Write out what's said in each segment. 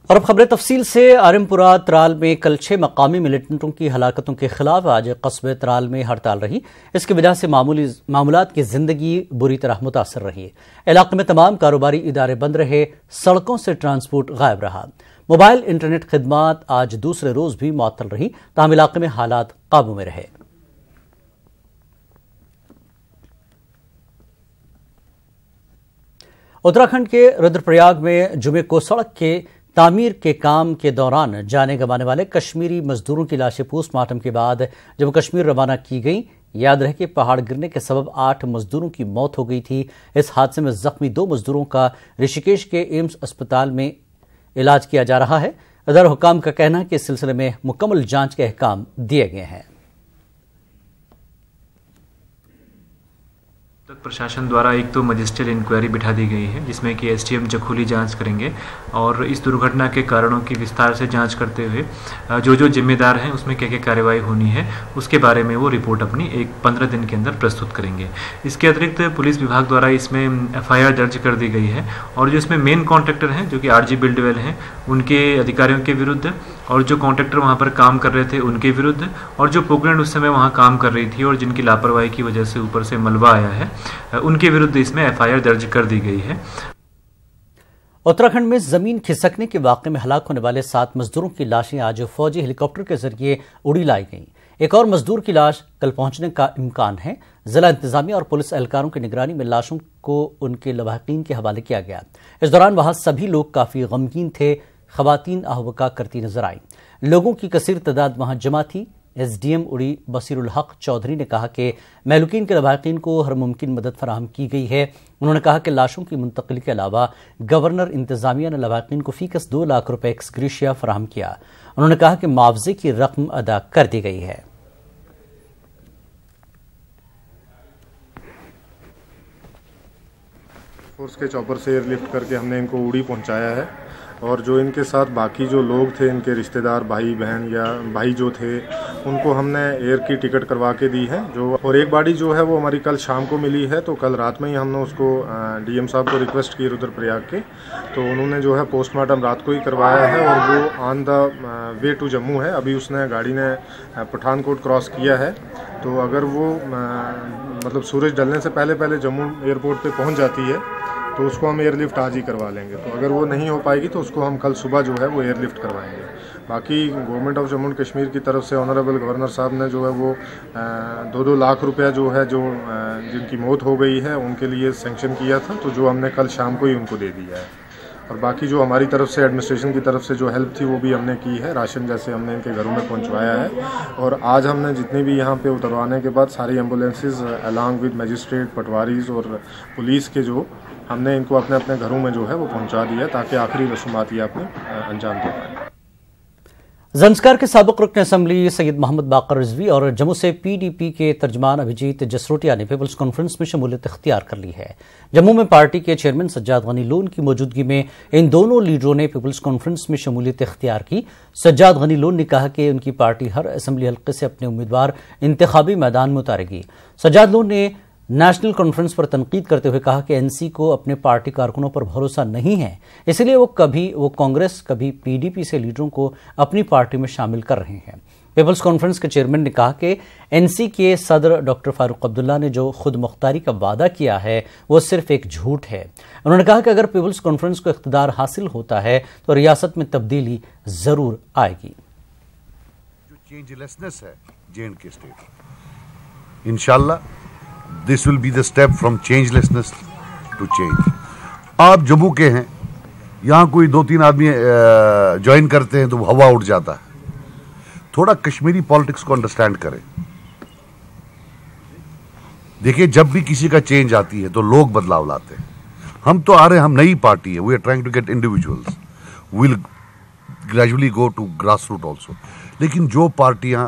اور اب خبریں تفصیل سے۔ آرمپورہ ترال میں کل 6 مقامی ملیٹنٹوں کی ہلاکتوں کے خلاف آج قصبے ترال میں ہڑتال رہی۔ اس کی وجہ سے معمولات کی زندگی بری طرح متاثر رہی۔ علاقے میں تمام کاروباری ادارے بند رہے، سڑکوں سے ٹرانسپورٹ غائب رہا۔ موبائل انٹرنیٹ خدمات آج دوسرے روز بھی معطل رہی، تاہم علاقے میں حالات قابو میں رہے۔ اتراکھنڈ کے رودر پریاگ میں جمعے کو سڑک کے تعمیر کے کام کے دوران جانے گنوانے والے کشمیری مزدوروں کی لاشیں پوسٹ مارٹم کے بعد جموں کشمیر روانہ کی گئیں۔ یاد رہے کہ پہاڑ گرنے کے سبب 8 مزدوروں کی موت ہو گئی تھی۔ اس حادثے میں زخمی 2 مزدوروں کا رشیکیش کے ایمز اسپتال میں علاج کیا جا رہا ہے۔ ادارہ حکام کا کہنا ہے کہ اس سلسلے میں مکمل جانچ کے احکام دیے گئے ہیں۔ پرشاسن دوارا ایک تو مجسٹریل انکوائری بٹھا دی گئی ہے، جس میں کہ ایس ڈی ایم جکھولی جانچ کریں گے اور اس درگھٹنا کے کارنوں کی وستار سے جانچ کرتے ہوئے جو ذمہ دار ہیں اس میں کیا کارروائی ہونی ہے اس کے بارے میں وہ رپورٹ اپنی 15 دن کے اندر پرستت کریں گے۔ اس کے اترکت پولیس وبھاگ دوارا اس میں FIR درج کر دی گئی ہے اور جو اس میں مین کانٹریکٹر ہیں جو کہ RG بلڈ ویل ہیں ان کے ادھیکاریوں کے ورد اور جو کانٹریکٹر وہاں پر کام کر رہے تھے ان کے ورد اور جو پروکلینٹ اس سمے وہاں کام کر رہی تھی اور جن کی لاپرواہی کی وجہ سے اوپر سے ملبہ آیا ہے ان کے ورد اس میں FIR درج کر دی گئی ہے۔ اتراکھنڈ میں زمین کھسکنے کے واقعے میں ہلاک ہونے والے 7 مزدوروں کی لاشیں آج فوجی ہیلی کاپٹر کے ذریعے اڑی لائی گئیں۔ ایک اور مزدور کی لاش کل پہنچنے کا امکان ہے۔ ضلع انتظامیہ اور پولیس اہلکاروں کی نگرانی میں لاشوں کو ان کے لواحقین کے حوالے کیا گیا۔ اس دوران وہاں سبھی لوگ کافی غمگین تھے۔ خواتین آہوکا کرتی نظر آئیں۔ لوگوں کی کثیر تعداد وہاں جمع تھی۔ SDM اڑی بصیر الحق چودھری نے کہا کہ مہلوکین کے لواحقین کو ہر ممکن مدد فراہم کی گئی ہے۔ انہوں نے کہا کہ لاشوں کی منتقلی کے علاوہ گورنر انتظامیہ نے لواحقین کو فی کس 2 لاکھ روپے ایکس گریشیا فراہم کیا۔ انہوں نے کہا کہ معاوضے کی رقم ادا کر دی گئی ہے۔ فورس کے چاپر سے ایئر لفٹ کر کے ہم نے ان کو اڑی پہنچایا ہے اور جو ان کے ساتھ باقی جو لوگ تھے ان کے رشتہ دار بھائی بہن یا بھائی جو تھے ان کو ہم نے ایئر کی ٹکٹ کروا کے دی ہے اور ایک باڈی جو ہے وہ ہماری کل شام کو ملی ہے، تو کل رات میں ہی ہم نے اس کو DM صاحب کو ریکویسٹ کی رودر پریاگ کے، تو انہوں نے جو ہے پوسٹ مارٹم رات کو ہی کروایا ہے اور وہ آن دا وے ٹو جموں ہے۔ ابھی اس نے گاڑی نے پٹھان کوٹ کراس کیا ہے، تو اگر وہ مطلب سورج ڈلنے سے پہلے جموں ایئرپورٹ پہ پہنچ جاتی ہے تو اس کو ہم ایئر لفٹ آج ہی کروا لیں گے، تو اگر وہ نہیں ہو پائے گی تو اس کو ہم کل صبح جو ہے وہ ایئر لفٹ کروائیں گے۔ باقی government of Jammu and Kashmir کی طرف سے آنریبل گورنر صاحب نے جو ہے وہ 2 لاکھ روپیہ جو ہے جو جن کی موت ہو گئی ہے ان کے لیے سینکشن کیا تھا، تو جو ہم نے کل شام کو ہی ان کو دے دیا ہے۔ اور باقی جو ہماری طرف سے ایڈمنسٹریشن کی طرف سے جو ہیلپ تھی وہ بھی ہم نے کی ہے، راشن جیسے ہم نے ان کے گھروں میں پہنچوایا ہے۔ اور آج ہم نے جتنے بھی یہاں پہ اتروانے کے بعد ساری ایمبولینسز الانگ ود میجسٹریٹ پٹواریز اور پولیس کے جو ہم نے ان کو اپنے اپنے گھروں میں جو ہے وہ پہنچا دیا تاکہ آخری رسومات یہ اپنے انجام دے پائیں۔ زنسکار کے سابق رکن اسمبلی سید محمد باقر رضوی اور جموں سے PDP کے ترجمان ابھیجیت جسروٹیا نے پیپلز کانفرنس میں شمولیت اختیار کر لی ہے۔ جموں میں پارٹی کے چیئرمین سجاد غنی لون کی موجودگی میں ان دونوں لیڈروں نے پیپلز کانفرنس میں شمولیت اختیار کی۔ سجاد غنی لون نے کہا کہ ان کی پارٹی ہر اسمبلی حلقے سے اپنے امیدوار انتخابی میدان میں اتارے گی۔ سجاد لون نے نیشنل کانفرنس پر تنقید کرتے ہوئے کہا کہ NC کو اپنے پارٹی کارکنوں پر بھروسہ نہیں ہے، اس لیے وہ کبھی کانگریس کبھی PDP سے لیڈروں کو اپنی پارٹی میں شامل کر رہے ہیں۔ پیپلز کانفرنس کے چیئرمین نے کہا کہ NC کے صدر ڈاکٹر فاروق عبداللہ نے جو خود مختاری کا وعدہ کیا ہے وہ صرف ایک جھوٹ ہے۔ انہوں نے کہا کہ اگر پیپلز کانفرنس کو اقتدار حاصل ہوتا ہے تو ریاست میں تبدیلی ضرور آئے گی۔ جو چینج لیسنس ہے J&K اسٹیٹ، انشاءاللہ this will be the step from changelessness to change۔ آپ جموں کے ہیں، یہاں کوئی 2-3 آدمی جوائن کرتے ہیں تو وہ ہوا اٹھ جاتا ہے۔ تھوڑا کشمیری پالیٹکس کو انڈرسٹینڈ کریں۔ دیکھیں جب بھی کسی کا چینج آتی ہے تو لوگ بدلاؤ لاتے ہیں۔ ہم تو آ رہے ہیں، ہم نئی پارٹی ہے، we are trying to get individuals, we'll gradually go to grassroots also۔ لیکن جو پارٹیاں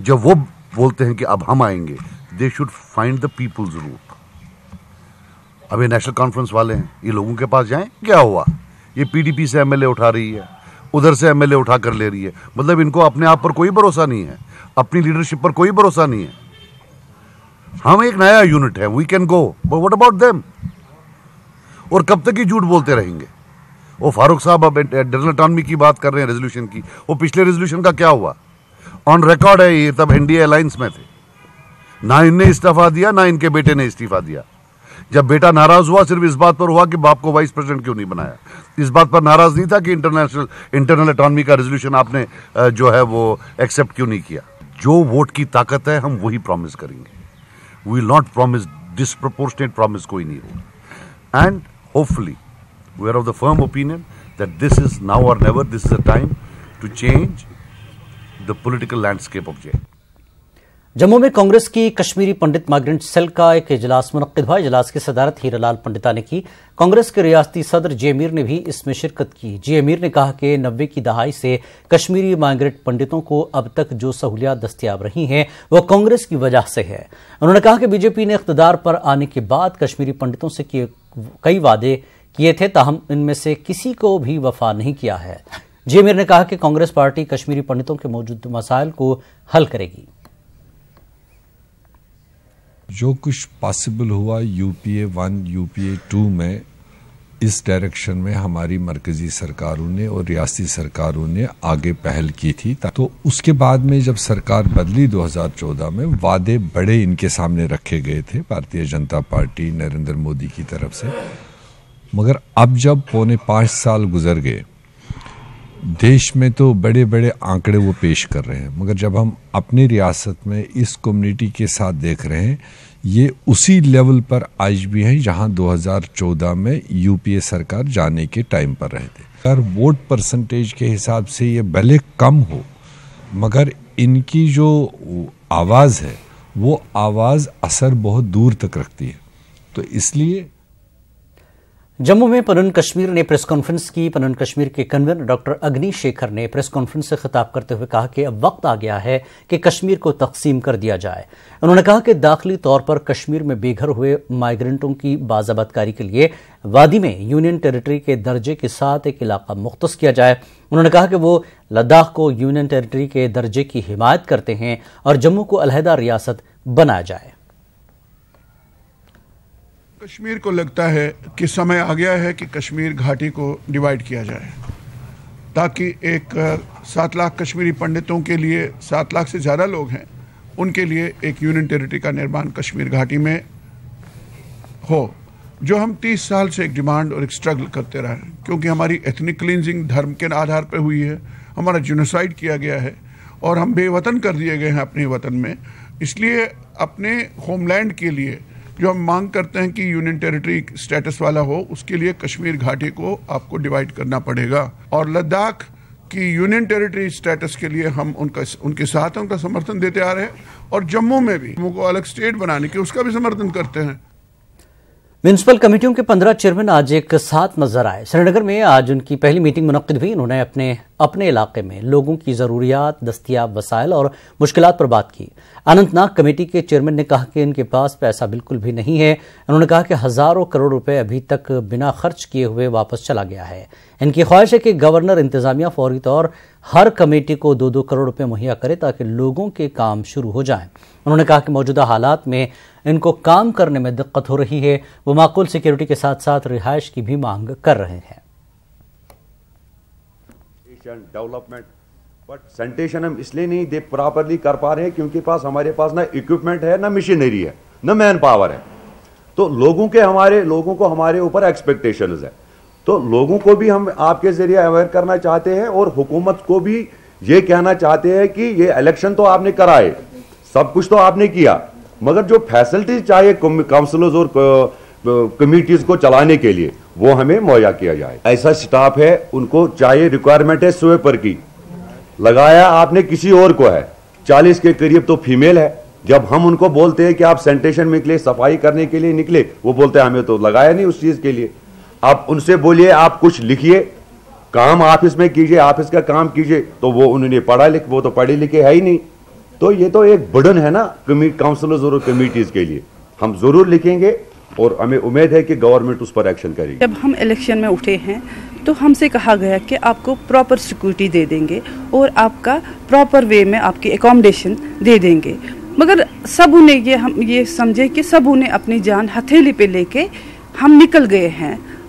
جب وہ بولتے ہیں کہ اب ہم آئیں گے، they should find the people's route. اب یہ نیشنل کانفرنس والے ہیں، یہ لوگوں کے پاس جائیں، کیا ہوا؟ یہ PDP سے MLA اٹھا رہی ہے، ادھر سے MLA اٹھا کر لے رہی ہے، مطلب ان کو اپنے آپ پر کوئی بھروسہ نہیں ہے، اپنی لیڈرشپ پر کوئی بھروسہ نہیں ہے۔ ہم ایک نیا یونٹ ہے، we can go, but what about them? اور کب تک یہ جھوٹ بولتے رہیں گے؟ وہ فاروق صاحب اب انٹرنل اٹانومی کی بات کر رہے ہیں، ریزولوشن کی. وہ پچھلے ریزولوشن کا کیا ہوا؟ آن ریکارڈ ہے، یہ تب این ڈی اے الائنس میں تھے. نہ ان نے استعفیٰ دیا، نہ ان کے بیٹے نے استعفیٰ دیا. جب بیٹا ناراض ہوا صرف اس بات پر ہوا کہ باپ کو وائس پریزیڈنٹ کیوں نہیں بنایا. اس بات پر ناراض نہیں تھا کہ انٹرنل اٹانومی کا ریزولوشن آپ نے جو ہے وہ ایکسیپٹ کیوں نہیں کیا. جو ووٹ کی طاقت ہے ہم وہی پرومس کریں گے. We will not promise disproportionate promise کوئی نہیں ہوگا. And hopefully we are of the firm opinion that this is now or never, this is a time to change the political landscape of jail. Jammu میں کانگریس کی Kashmiri Pandit migrant cell کا ایک اجلاس منعقد ہوا. اجلاس کی صدارت ہیرا لال پنڈتا نے کی. کانگریس کے ریاستی صدر جے امیر نے بھی اس میں شرکت کی. جے امیر نے کہا کہ 90 کی دہائی سے کشمیری مائیگرنٹ پنڈتوں کو اب تک جو سہولیات دستیاب رہی ہیں وہ کانگریس کی وجہ سے ہے. انہوں نے کہا کہ بی جے پی نے اقتدار پر آنے کے بعد کشمیری پنڈتوں سے کئی وعدے کیے تھے، تاہم ان میں سے کسی کو بھی وفا نہیں کیا ہے. جے امیر نے کہا کہ کانگریس پارٹی کشمیری پنڈتوں کے موجود مسائل کو حل کرے گی. جو کچھ پاسبل ہوا یو پی اے 1 یو پی اے 2 میں، اس ڈائریکشن میں ہماری مرکزی سرکاروں نے اور ریاستی سرکاروں نے آگے پہل کی تھی. تو اس کے بعد میں جب سرکار بدلی 2014 میں، وعدے بڑے ان کے سامنے رکھے گئے تھے بھارتیہ جنتا پارٹی نریندر مودی کی طرف سے. مگر اب جب 4.5 سال گزر گئے، دیش میں تو بڑے بڑے آنکڑے وہ پیش کر رہے ہیں، مگر جب ہم اپنی ریاست میں اس کمیونٹی کے ساتھ دیکھ رہے ہیں، یہ اسی لیول پر آج بھی ہیں جہاں 2014 میں یو پی اے سرکار جانے کے ٹائم پر رہے تھے. اگر ووٹ پرسنٹیج کے حساب سے یہ بھلے کم ہو، مگر ان کی جو آواز ہے وہ آواز اثر بہت دور تک رکھتی ہے. تو اس لیے جموں میں پنن کشمیر نے پریس کانفرنس کی. پنن کشمیر کے کنوینر ڈاکٹر اگنی شیکھر نے پریس کانفرنس سے خطاب کرتے ہوئے کہا کہ اب وقت آ گیا ہے کہ کشمیر کو تقسیم کر دیا جائے. انہوں نے کہا کہ داخلی طور پر کشمیر میں بے گھر ہوئے مائیگرنٹوں کی باضابط کاری کے لیے وادی میں یونین ٹیریٹری کے درجے کے ساتھ ایک علاقہ مختص کیا جائے. انہوں نے کہا کہ وہ لداخ کو یونین ٹیریٹری کے درجے کی حمایت کرتے ہیں اور جموں کو علیحدہ ریاست بنایا جائے. کشمیر کو لگتا ہے کہ سمے آ گیا ہے کہ کشمیر گھاٹی کو ڈیوائیڈ کیا جائے، تاکہ ایک 7 لاکھ کشمیری پنڈتوں کے لیے، 7 لاکھ سے زیادہ لوگ ہیں، ان کے لیے ایک یونین ٹیریٹری کا نرمان کشمیر گھاٹی میں ہو، جو ہم 30 سال سے ایک ڈیمانڈ اور ایک سٹرگل کرتے رہے ہیں. کیونکہ ہماری ایتھنک کلینزنگ دھرم کے آدھار پہ ہوئی ہے، ہمارا جینوسائیڈ کیا گیا ہے اور ہم بے وطن کر دیے گئے ہیں اپنے وطن میں. اس لیے اپنے ہوم لینڈ کے لیے جو ہم مانگ کرتے ہیں کہ یونین ٹیریٹری سٹیٹس والا ہو، اس کے لیے کشمیر گھاٹی کو آپ کو ڈیوائیڈ کرنا پڑے گا. اور لداخ کی یونین ٹیریٹری سٹیٹس کے لیے ہم ان کے ساتھ ان کا سمرتھن دیتے آ رہے ہیں، اور جموں میں بھی جموں کو الگ اسٹیٹ بنانے کے اس کا بھی سمرتھن کرتے ہیں. میونسپل کمیٹیوں کے 15 چیئرمین آج ایک ساتھ نظر آئے. سری نگر میں آج ان کی پہلی میٹنگ منعقد ہوئی. انہوں نے اپنے علاقے میں لوگوں کی ضروریات، دستیاب وسائل اور مشکلات پر بات کی. اننت ناگ کمیٹی کے چیئرمین نے کہا کہ ان کے پاس پیسہ بالکل بھی نہیں ہے. انہوں نے کہا کہ ہزاروں کروڑ روپے ابھی تک بنا خرچ کیے ہوئے واپس چلا گیا ہے. ان کی خواہش ہے کہ گورنر انتظامیہ فوری طور ہر کمیٹی کو 2-2 کروڑ روپے مہیا کرے تاکہ لوگوں کے کام شروع ہو جائیں. انہوں نے کہا کہ موجودہ حالات میں ان کو کام کرنے میں دقت ہو رہی ہے. وہ معقول سیکیورٹی کے ساتھ ساتھ رہائش کی بھی مانگ کر رہے ہیں. ڈیولپمنٹ بٹ سینٹیشن ہم اس لیے نہیں دے پراپرلی کر پا رہے ہیں کیونکہ ہمارے پاس نہ اکوپمنٹ ہے، نہ مشینری ہے، نہ مین پاور ہے. تو لوگوں کو ہمارے اوپر ایکسپیکٹیشنز ہے. تو لوگوں کو بھی ہم آپ کے ذریعے اویئر کرنا چاہتے ہیں اور حکومت کو بھی یہ کہنا چاہتے ہیں کہ یہ الیکشن تو آپ نے کرائے، سب کچھ تو آپ نے کیا، مگر جو فیسلٹیز چاہیے کاؤنسلرز اور کمیٹیز کو چلانے کے لیے وہ ہمیں مہیا کیا جائے. ایسا سٹاف ہے، ان کو چاہیے ریکوائرمنٹ ہے سویپر کی، لگایا آپ نے کسی اور کو ہے، 40 کے قریب تو فیمیل ہے. جب ہم ان کو بولتے ہیں کہ آپ سینٹیشن میں نکلے، صفائی کرنے کے لیے نکلے، وہ بولتے ہیں ہمیں تو لگایا نہیں اس چیز کے لیے. آپ ان سے بولیے آپ کچھ لکھیے، کام آفس میں کیجئے، آفس کا کام کیجئے، تو وہ انہوں نے وہ تو پڑھے لکھے ہے ہی نہیں. تو یہ تو ایک برڈن ہے نا کاؤنسلرز اور کمیٹیز کے لیے. ہم ضرور لکھیں گے اور ہمیں امید ہے کہ گورنمنٹ اس پر ایکشن کرے گی. جب ہم الیکشن میں اٹھے ہیں تو ہم سے کہا گیا کہ آپ کو پراپر سیکورٹی دے دیں گے اور آپ کا پراپر وے میں آپ کی اکوموڈیشن دے دیں گے. مگر سب انہیں یہ سمجھے کہ سب انہیں اپنی جان ہتھیلی پہ لے کے ہم نکل گئے ہیں.